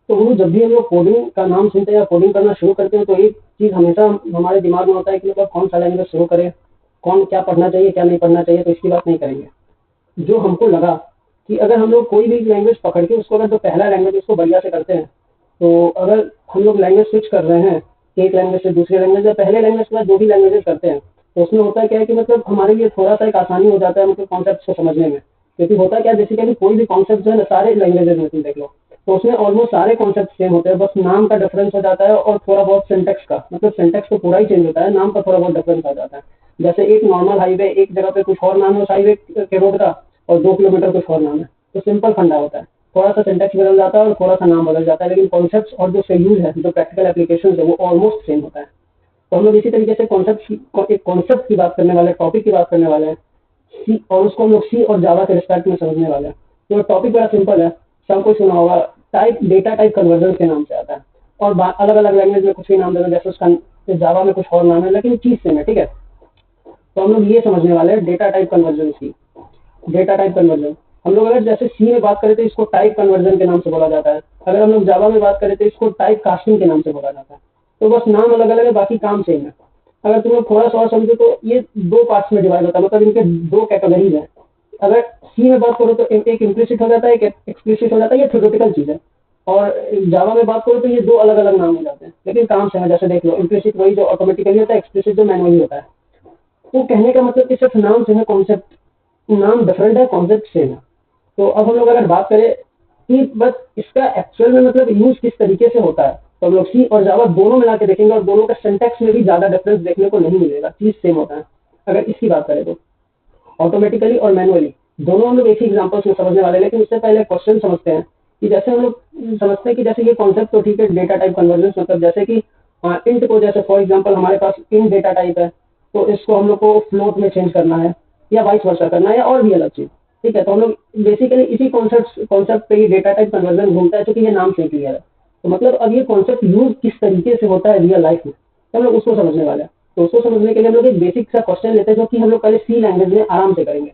तो वो जब भी हम लोग कोडिंग का नाम सुनते हैं या कोडिंग करना शुरू करते हैं तो एक चीज़ हमेशा हमारे दिमाग में होता है कि मतलब कौन सा लैंग्वेज शुरू करें, कौन क्या पढ़ना चाहिए क्या नहीं पढ़ना चाहिए, तो इसकी बात नहीं करेंगे। जो हमको लगा कि अगर हम लोग कोई भी लैंग्वेज पकड़ के उसको अगर जो पहला लैंग्वेज उसको बढ़िया से करते हैं, तो अगर हम लोग लैंग्वेज स्विच कर रहे हैं एक लैंग्वेज से दूसरे लैंग्वेज या पहले लैंग्वेज के बाद जो भी लैंग्वेजेस करते हैं, तो उसमें होता है क्या है कि मतलब हमारे लिए थोड़ा सा एक आसानी हो जाता है मतलब कॉन्सेप्ट को समझने में। क्योंकि होता क्या है बेसिकली कोई भी कॉन्सेप्ट जो है ना सारे लैंग्वेजेस में तुम देख लो तो उसमें ऑलमोस्ट सारे कॉन्सेप्ट सेम होते हैं, बस नाम का डिफरेंस हो जाता है और थोड़ा बहुत सिंटेक्स का, मतलब सिंटेक्स तो पूरा ही चेंज होता है, नाम का थोड़ा बहुत डिफरेंस आ जाता है। जैसे एक नॉर्मल हाईवे एक जगह पे कुछ और नाम है उस हाईवे के रोड का और 2 किलोमीटर कुछ और नाम है, तो सिंपल फंडा होता है, थोड़ा सा सिंटेक्स बदल जाता है और थोड़ा सा नाम बदल जाता है, लेकिन कॉन्सेप्ट और जो यूज है जो प्रैक्टिकल एप्लीकेशन है वो ऑलमोस्ट सेम होता है। तो हम लोग इसी तरीके से कॉन्सेप्ट की बात करने वाले, टॉपिक की बात करने वाले हैं सी, और उसको हम लोग सी और जावा के रिस्पेक्ट में समझने वाले हैं। तो टॉपिक बड़ा सिंपल है, सब कुछ सुना होगा, टाइप डेटा टाइप कन्वर्जन के नाम से आता है, और अलग अलग लैंग्वेज में कुछ भी नाम देना, जैसे उसका जावा में कुछ और नाम है लेकिन चीज सेम है, ठीक है। तो हम लोग ये समझने वाले हैं डेटा टाइप कन्वर्जन की। डेटा टाइप कन्वर्जन हम लोग अगर जैसे सी में बात करें तो इसको टाइप कन्वर्जन के नाम से बोला जाता है, अगर हम लोग जावा में बात करें तो इसको टाइप कास्टिंग के नाम से बोला जाता है। तो बस नाम अलग अलग है, बाकी काम सेम है। अगर तुम लोग थोड़ा सा और समझो तो ये दो पार्ट्स में डिवाइड होता है, मतलब इनके दो कैटेगरीज है। अगर सी में बात करो तो एक इम्प्लिसिट हो जाता है, एक एक्सप्लिसिट हो जाता है, ये थ्योरेटिकल चीज है। और जावा में बात करो तो ये दो अलग अलग नाम हो जाते हैं, लेकिन काम सेम है। जैसे देख लो इम्प्लिसिट वही जो ऑटोमेटिकली होता है, एक्सप्लिसिट जो मैनुअली होता है। तो कहने का मतलब कि सिर्फ नाम सेम है, कॉन्सेप्ट नाम डिफरेंट है, कॉन्सेप्ट सेम है। तो अब हम लोग अगर बात करें कि बस इसका एक्चुअल में मतलब यूज किस तरीके से होता है, तो हम लोग सी और जावा दोनों मिला के देखेंगे और दोनों का सिंटेक्स में भी ज्यादा डिफरेंस देखने को नहीं मिलेगा, चीज सेम होता है। अगर इसकी बात करें तो ऑटोमेटिकली और मैनुअली दोनों हम लोग एक ही एग्जाम्पल्स में समझने वाले हैं, लेकिन उससे पहले क्वेश्चन समझते हैं कि जैसे हम लोग समझते हैं कि जैसे ये कॉन्सेप्ट तो ठीक है, डेटा टाइप कन्वर्जेंस मतलब जैसे कि इंट को जैसे फॉर एग्जांपल हमारे पास इंट डेटा टाइप है, तो इसको हम लोग को फ्लोट में चेंज करना है या वाइस वर्सा करना है या और भी अलग चीज, ठीक है। तो हम लोग बेसिकली इसी कॉन्सेप्ट पे ही डेटा टाइप कन्वर्जन घूमता है, क्योंकि ये नाम से क्लियर है। तो मतलब अब ये कॉन्सेप्ट यूज किस तरीके से होता है रियल लाइफ में, तो हम लोग उसको समझने वाले हैं। तो उसको समझने के लिए हम लोग एक बेसिक सा क्वेश्चन लेते हैं जो कि हम लोग पहले सी लैंग्वेज में आराम से करेंगे।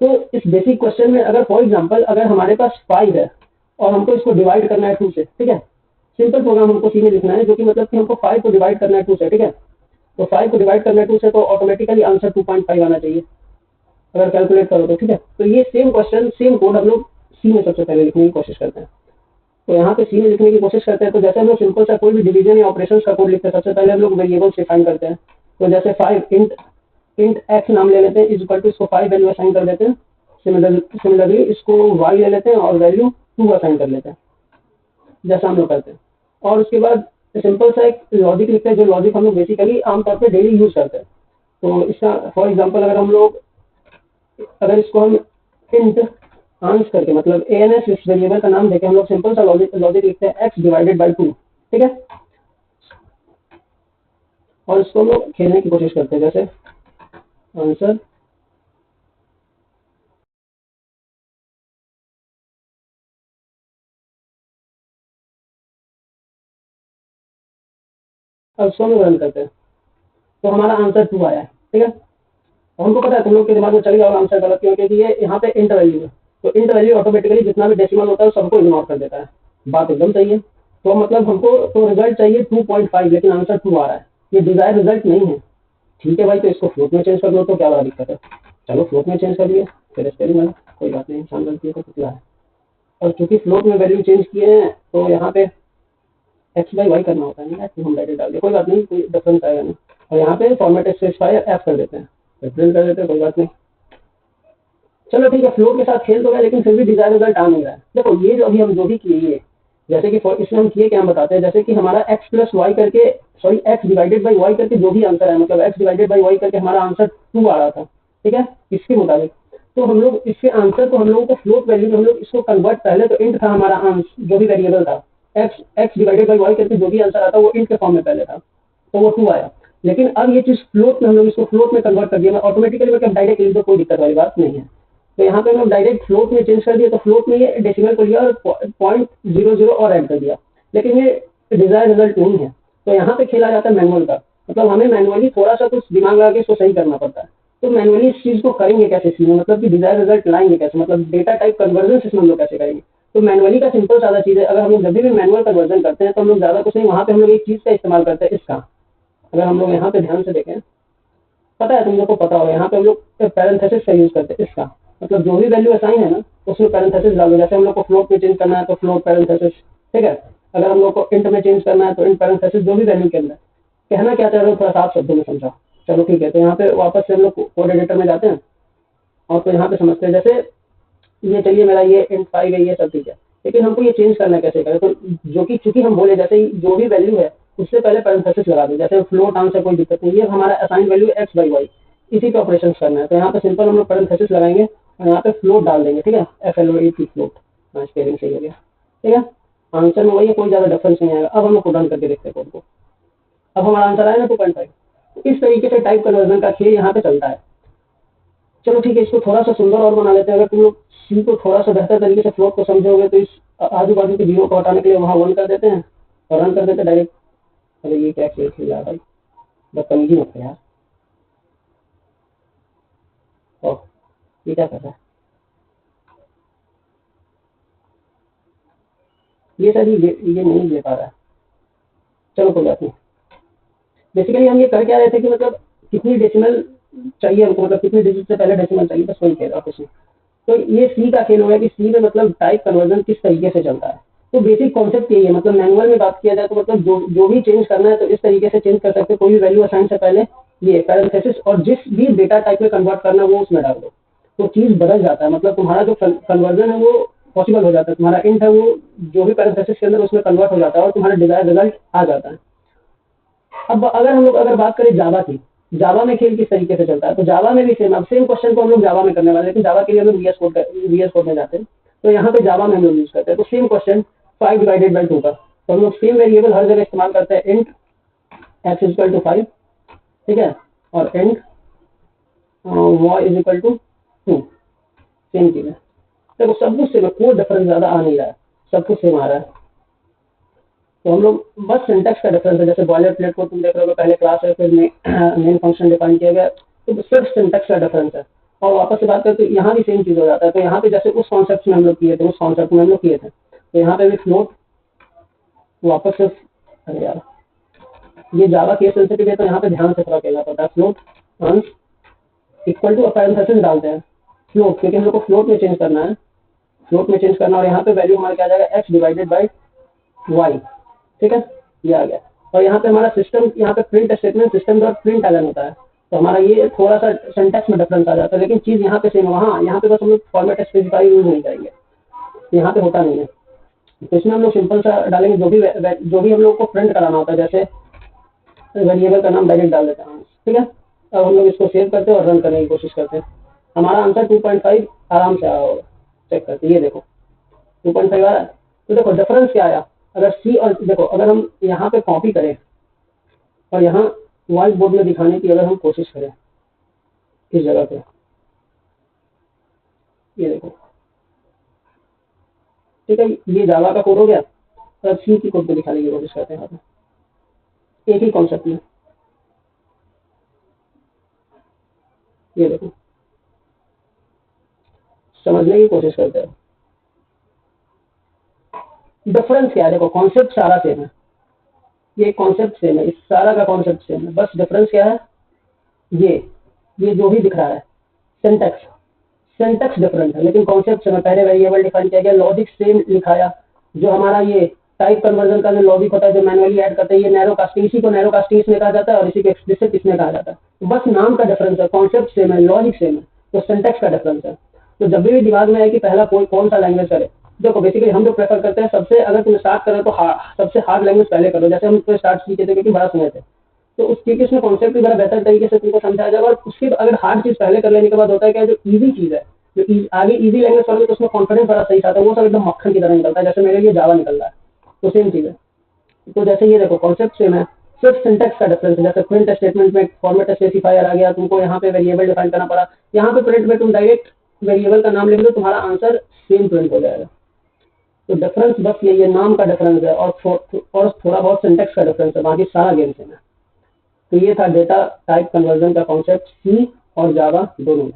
तो इस बेसिक क्वेश्चन में अगर फॉर एग्जांपल अगर हमारे पास 5 है और हमको इसको डिवाइड करना है 2 से, ठीक है। सिंपल प्रोग्राम हमको सी में लिखना है जो कि मतलब कि हमको 5 को डिवाइड करना है 2 से, ठीक है। तो 5 को डिवाइड करना है 2 से तो ऑटोमेटिकली आंसर 2.5 आना चाहिए अगर कैलकुलेट करो तो, ठीक है। तो ये सेम क्वेश्चन सेम कोड हम लोग सी में सबसे पहले लिखने की कोशिश करते हैं। तो यहाँ पे सी में लिखने की कोशिश करते हैं, तो जैसे हम लोग सिंपल सा कोई भी डिवीजन या ऑपरेशंस का कोड लिखते हैं, सबसे पहले हम लोग वेरिएबल्स डिफाइन करते हैं। तो जैसे 5 इंट एक्स नाम ले लेते हैं, इज इक्वल टू इसको 5 वैल्यू असाइन कर देते हैं। सिमिलरली इसको वाई ले लेते हैं और वैल्यू 2 असाइन कर लेते हैं, जैसा हम लोग करते हैं। और उसके बाद सिंपल सा एक लॉजिक लिखते हैं, जो लॉजिक हम लोग बेसिकली आमतौर पर डेली यूज करते हैं। तो इसका फॉर एग्जाम्पल अगर हम लोग अगर इसको हम इंट आंस करके मतलब एएनएस इस वेरिएबल का नाम देके हम लोग सिंपल सा लॉजिक लिखते हैं एक्स डिवाइडेड बाई 2, ठीक है। और इसको हम लोग खेलने की कोशिश करते हैं, जैसे आंसर अब इसको हम लोग रन करते हैं तो हमारा आंसर 2 आया है, ठीक है। और हमको पता है तुम लोग के दिमाग में चल गया होगा आंसर गलत क्यों, क्योंकि ये यहाँ पे इंट वैल्यू है। तो इंट वैल्यू ऑटोमेटिकली जितना भी डेसिमल होता है सबको इग्नोर कर देता है, बात एकदम सही है। तो मतलब हमको तो रिजल्ट चाहिए 2.5 लेकिन आंसर 2 आ रहा है, ये डिजायर रिजल्ट नहीं है। ठीक है भाई, तो इसको फ्लोट में चेंज कर दो तो क्या बड़ा दिक्कत है, चलो फ्लोट में चेंज कर दिए, फिर एक्सपेरिमेंट कोई बात नहीं, इंसान गलती को कितना है। और चूंकि फ्लोट में वैल्यू चेंज किए हैं तो यहाँ पे एक्स बाई वाई करना होता है ना, तो हम डायरेक्ट डाल दिए, कोई बात नहीं, कोई डिफरेंस आएगा नहीं। और यहाँ पे फॉर्मेट स्पेसिफायर एफ कर देते हैं, प्रिंट कर देते हैं, कोई बात नहीं। चलो ठीक है, फ्लोट के साथ खेल तो गया लेकिन फिर भी डिजायर रिजल्ट आ नहीं रहा है। देखो ये जो अभी हम जो भी किए ये जैसे कि इसमें हम किए क्या हम बताते हैं, जैसे कि हमारा एक्स प्लस वाई करके sorry X divided by Y करके जो भी आंसर है, मतलब एक्स डिवाइडेड बाई वाई करके हमारा आंसर 2 आ रहा था, ठीक है, इसके मुताबिक। तो हम लोग इसके आंसर को हम लोगों को फ्लोट वैल्यू में हम लोग इसको कन्वर्ट, पहले तो इंट था हमारा आंसर जो भी वेरिएबल था, X X divided by Y करके जो भी आंसर आता वो इंट के फॉर्म में पहले था, तो वो 2 आया। लेकिन अब ये चीज फ्लोट में हम लोग इसको फ्लोट में कन्वर्ट कर दिया, ऑटोमेटिकली मतलब डायरेक्ट लिख दो, कोई दिक्कत वाली बात नहीं है। तो यहाँ पे हम लोग डायरेक्ट फ्लोट में चेंज कर दिया, तो फ्लोट में ये डेसिमल को लिया और 0.00 और ऐड कर दिया, लेकिन ये डिजायर रिजल्ट नहीं है। तो यहाँ पे खेला जाता है मैनुअल का, मतलब हमें मैनुअली थोड़ा सा कुछ दिमाग लगा के इसको सही करना पड़ता है। तो मैनुअली इस चीज को करेंगे कैसे इसमें, मतलब कि डिजायर रिजल्ट लाएंगे कैसे, मतलब डेटा टाइप कन्वर्जन इसमें हम लोग कैसे करेंगे। तो मैनुअली का सिंपल सादा चीज़ है, अगर हम लोग जब भी मैनुअल कन्वर्जन करते हैं तो हम लोग ज़्यादा कुछ नहीं, वहाँ पे हम लोग एक चीज़ का इस्तेमाल करते हैं, इसका। अगर हम लोग यहाँ पे ध्यान से देखें, पता है तुम लोग को, पता होगा, यहाँ पे हम लोग पैरेंथेसिस का यूज करते हैं, इसका मतलब जो भी वैल्यू असाइन है ना उसमें पैरेंथेसिस डालो। जैसे हम लोग को फ्लोट में चेंज करना है तो फ्लोट पैरेंथेसिस, ठीक है। अगर हम लोग को इंट में चेंज करना है तो इंट पैरेंथेसिस, जो भी वैल्यू के अंदर। कहना क्या चाह रहे हो थोड़ा साफ शब्दों में समझा। चलो ठीक है, तो यहाँ पे वापस से हम लोग कोड एडिटर में जाते हैं और तो यहाँ पे समझते हैं। जैसे ये चलिए मेरा ये इंट 5 है, ये सब ठीक है, लेकिन हमको ये चेंज करना कैसे करें, तो जो कि चूंकि हम बोले जैसे ही जो भी वैल्यू है उससे पहले पैरेंथेसिस लगा दो। जैसे फ्लोट आंसर कोई दिक्कत नहीं, ये हमारा assign value X by Y, इसी पे ऑपरेशन करना है। तो यहाँ पे सिंपल हम लोग पैरेंथेसिस लगाएंगे और यहाँ पे फ्लोट डाल देंगे, ठीक है, FLOAT फ्लोट। हाँ, स्पेलिंग सही हो गया, ठीक है। आंसर में वही है, कोई ज्यादा डिफरेंस नहीं आएगा। अब हम लोग को रन करके देखते हैं कोड को। अब हमारा आंसर आया ना 2.5। इस तरीके से टाइप कन्वर्जन का खेल यहाँ पे चलता है। चलो ठीक है, इसको थोड़ा सा सुंदर और बना लेते हैं। अगर तुम लोग सी को थोड़ा सा बेहतर तरीके से फ्लोट को समझोगे तो इस आजू बाजू के जीरो को हटाने के लिए वहाँ 1 कर देते हैं और रन कर देते हैं डायरेक्ट। अरे ये क्या खेल खेल रहा है भाई, बदतमीजी मत कर यार। ओह, ये क्या कर रहा है, ये सर ये नहीं ले पा रहा है। चलो कोई बात नहीं। बेसिकली हम ये कर क्या रहे थे कि मतलब कितनी डेसिमल चाहिए हमको, मतलब कितनी डिजिट से पहले डेसिमल चाहिए, बस वही खेल रहा कुछ नहीं। तो ये सी का खेल हो गया कि सी में मतलब टाइप कन्वर्जन किस तरीके से चलता है। तो बेसिक कॉन्सेप्ट यही है, मतलब मैनुअल में बात किया जाए तो मतलब जो भी चेंज करना है तो इस तरीके से चेंज कर सकते हैं। कोई भी वैल्यू असाइन से पहले ये पैरेंथेसिस और जिस भी डेटा टाइप में कन्वर्ट करना है वो उसमें डाल दो, तो चीज बदल जाता है। मतलब तुम्हारा जो कन्वर्जन है वो पॉसिबल हो जाता है। तुम्हारा इंट है वो जो भी पैरेंथेसिस के अंदर उसमें कन्वर्ट हो जाता है और तुम्हारा डिजायर रिजल्ट आ जाता है। अब अगर हम लोग अगर बात करें जावा की, जावा में खेल किस तरीके से चलता है, तो जावा में भी सेम। अब सेम क्वेश्चन को हम लोग जावा में करने वाले हैं, लेकिन जावा के लिए हम लोग VS कोड में जाते हैं। तो यहाँ पे जावा में हम लोग यूज करते हैं। तो सेम क्वेश्चन 5 डिवाइडेड बाई 2 का, तो हम लोग सेम वेरिएबल हर जगह इस्तेमाल करते हैं, int x is equal to 5, ठीक है, और int y is equal to 2। Same चीज है। देखो सब कुछ सेम है, कोई डिफरेंस ज्यादा आ नहीं रहा है, सब कुछ सेम आ रहा है। तो हम लोग बस सिंटैक्स का डिफरेंस है। जैसे बॉयलर प्लेट को तुम देख रहे हो, पहले क्लास है फिर मेन फंक्शन डिफाइन किया गया, तो सिर्फ सिंटैक्स का डिफरेंस है। और वापस से बात करें तो यहाँ भी सेम चीज हो जाता है। तो यहाँ पे जैसे उस कॉन्सेप्ट में हम लोग किए थे, उस कॉन्सेप्ट में हम लोग किए थे, तो यहाँ पे भी फ्लोट वापस से, अरे यार ये जावा केस सेंसिटिव है तो यहाँ पे ध्यान से थोड़ा कहना पड़ता है। फ्लोट अंश इक्वल टू पैरेंथेसिस डालते हैं फ्लोट, क्योंकि हम लोग को फ्लोट में चेंज करना है, फ्लोट में चेंज करना। और यहाँ पे वैल्यू हमारा क्या आ जाएगा, एक्स डिवाइडेड बाई वाई, ठीक है, ये आ गया। और यहाँ पे हमारा सिस्टम, यहाँ पे print statement system dot println होता है। तो हमारा ये थोड़ा सा सिंटैक्स में डिफरेंस आ जाता है, लेकिन चीज यहाँ पे सेम है। वहाँ यहाँ पे बस हम लोग फॉर्मेट स्पेसिफाई यूज नहीं करेंगे, यहाँ पे होता नहीं है। तो इसमें हम लोग सिंपल सा डालेंगे, जो भी हम लोग को प्रिंट कराना होता है। जैसे वेरिएबल का नाम डायरेक्ट डाल देते हैं, ठीक है। अब हम लोग इसको सेव करते हैं और रन करने की कोशिश करते हैं। हमारा आंसर 2.5 आराम से आया होगा, चेक करते हैं। ये देखो 2.5 आ रहा है। तो देखो डिफरेंस क्या आया, अगर सी और देखो, अगर हम यहाँ पे कॉपी करें और यहाँ व्हाइट बोर्ड में दिखाने की अगर हम कोशिश करें इस जगह पे, ये देखो, ठीक है, ये जावा का कोड हो गया। अब सी की कोड को दिखाने की कोशिश करते हैं यहाँ पे एक ही कॉन्सेप्ट में। ये देखो, समझने की कोशिश करते हैं डिफरेंस क्या है। देखो कॉन्सेप्ट सारा सेम है, ये कॉन्सेप्ट सेम है, इस सारा का कॉन्सेप्ट सेम है, बस डिफरेंस क्या है, ये जो भी दिख रहा है सिंटैक्स, सिंटैक्स डिफरेंट है, लेकिन कॉन्सेप्ट सेम है। पहले वेरिएबल डिफाइन किया गया, लॉजिक सेम लिखाया। जो हमारा ये टाइप कन्वर्जन का जो लॉजिक होता है, जो मैनुअली ऐड करते हैं, ये नैरो कास्टिंग, इसी को नैरो कास्टिंग इसमें कहा जाता है और इसी को एक्सप्लिसिट इसमें कहा जाता है। तो बस नाम का डिफरेंस है, कॉन्सेप्ट सेम है, लॉजिक सेम है, तो सिंटैक्स का डिफरेंस है। तो जब भी दिमाग में है कि पहला कोई कौन सा लैंग्वेज करे, देखो बेसिकली हम जो प्रेफर करते हैं, सबसे अगर तुम स्टार्ट करो तो सबसे हार्ड लैंग्वेज पहले करो। जैसे हम तो स्टार्ट सीखे थे क्योंकि बड़ा सुने थे, तो उस चीज उसमें कॉन्सेप्ट भी बड़ा बेहतर तरीके से तुमको समझाया जाएगा। और उसके अगर हार्ड चीज पहले कर लेने के बाद होता है क्या, जो इजी चीज है, जो आगे इजी लैंग्वेज पढ़ोगे तो उसमें कॉन्फिडेंस बड़ा सही आता है, वो सब एकदम मक्खन की तरह निकलता है, जैसे मेरे लिए जावा निकल रहा है। तो सेम चीज है। तो जैसे ये देखो कॉन्सेप्ट सेम है, सिर्फ सिंटैक्स का डिफरेंस है। जैसे प्रिंट स्टेटमेंट में फॉर्मेट स्पेसिफायर आ गया, तुमको यहाँ पे वेरिएबल डिफाइन करना पड़ा। यहाँ पे प्रिंट में तुम डायरेक्ट वेरिएबल का नाम लिख दो, तुम्हारा आंसर सेम प्रिंट हो जाएगा। तो डिफरेंस बस ये नाम का डिफरेंस है और थोड़ा बहुत सिंटैक्स का डिफरेंस है, बाकी सारा गेम सेम है। तो ये था डेटा टाइप कन्वर्जन का कॉन्सेप्ट सी और जावा दोनों में।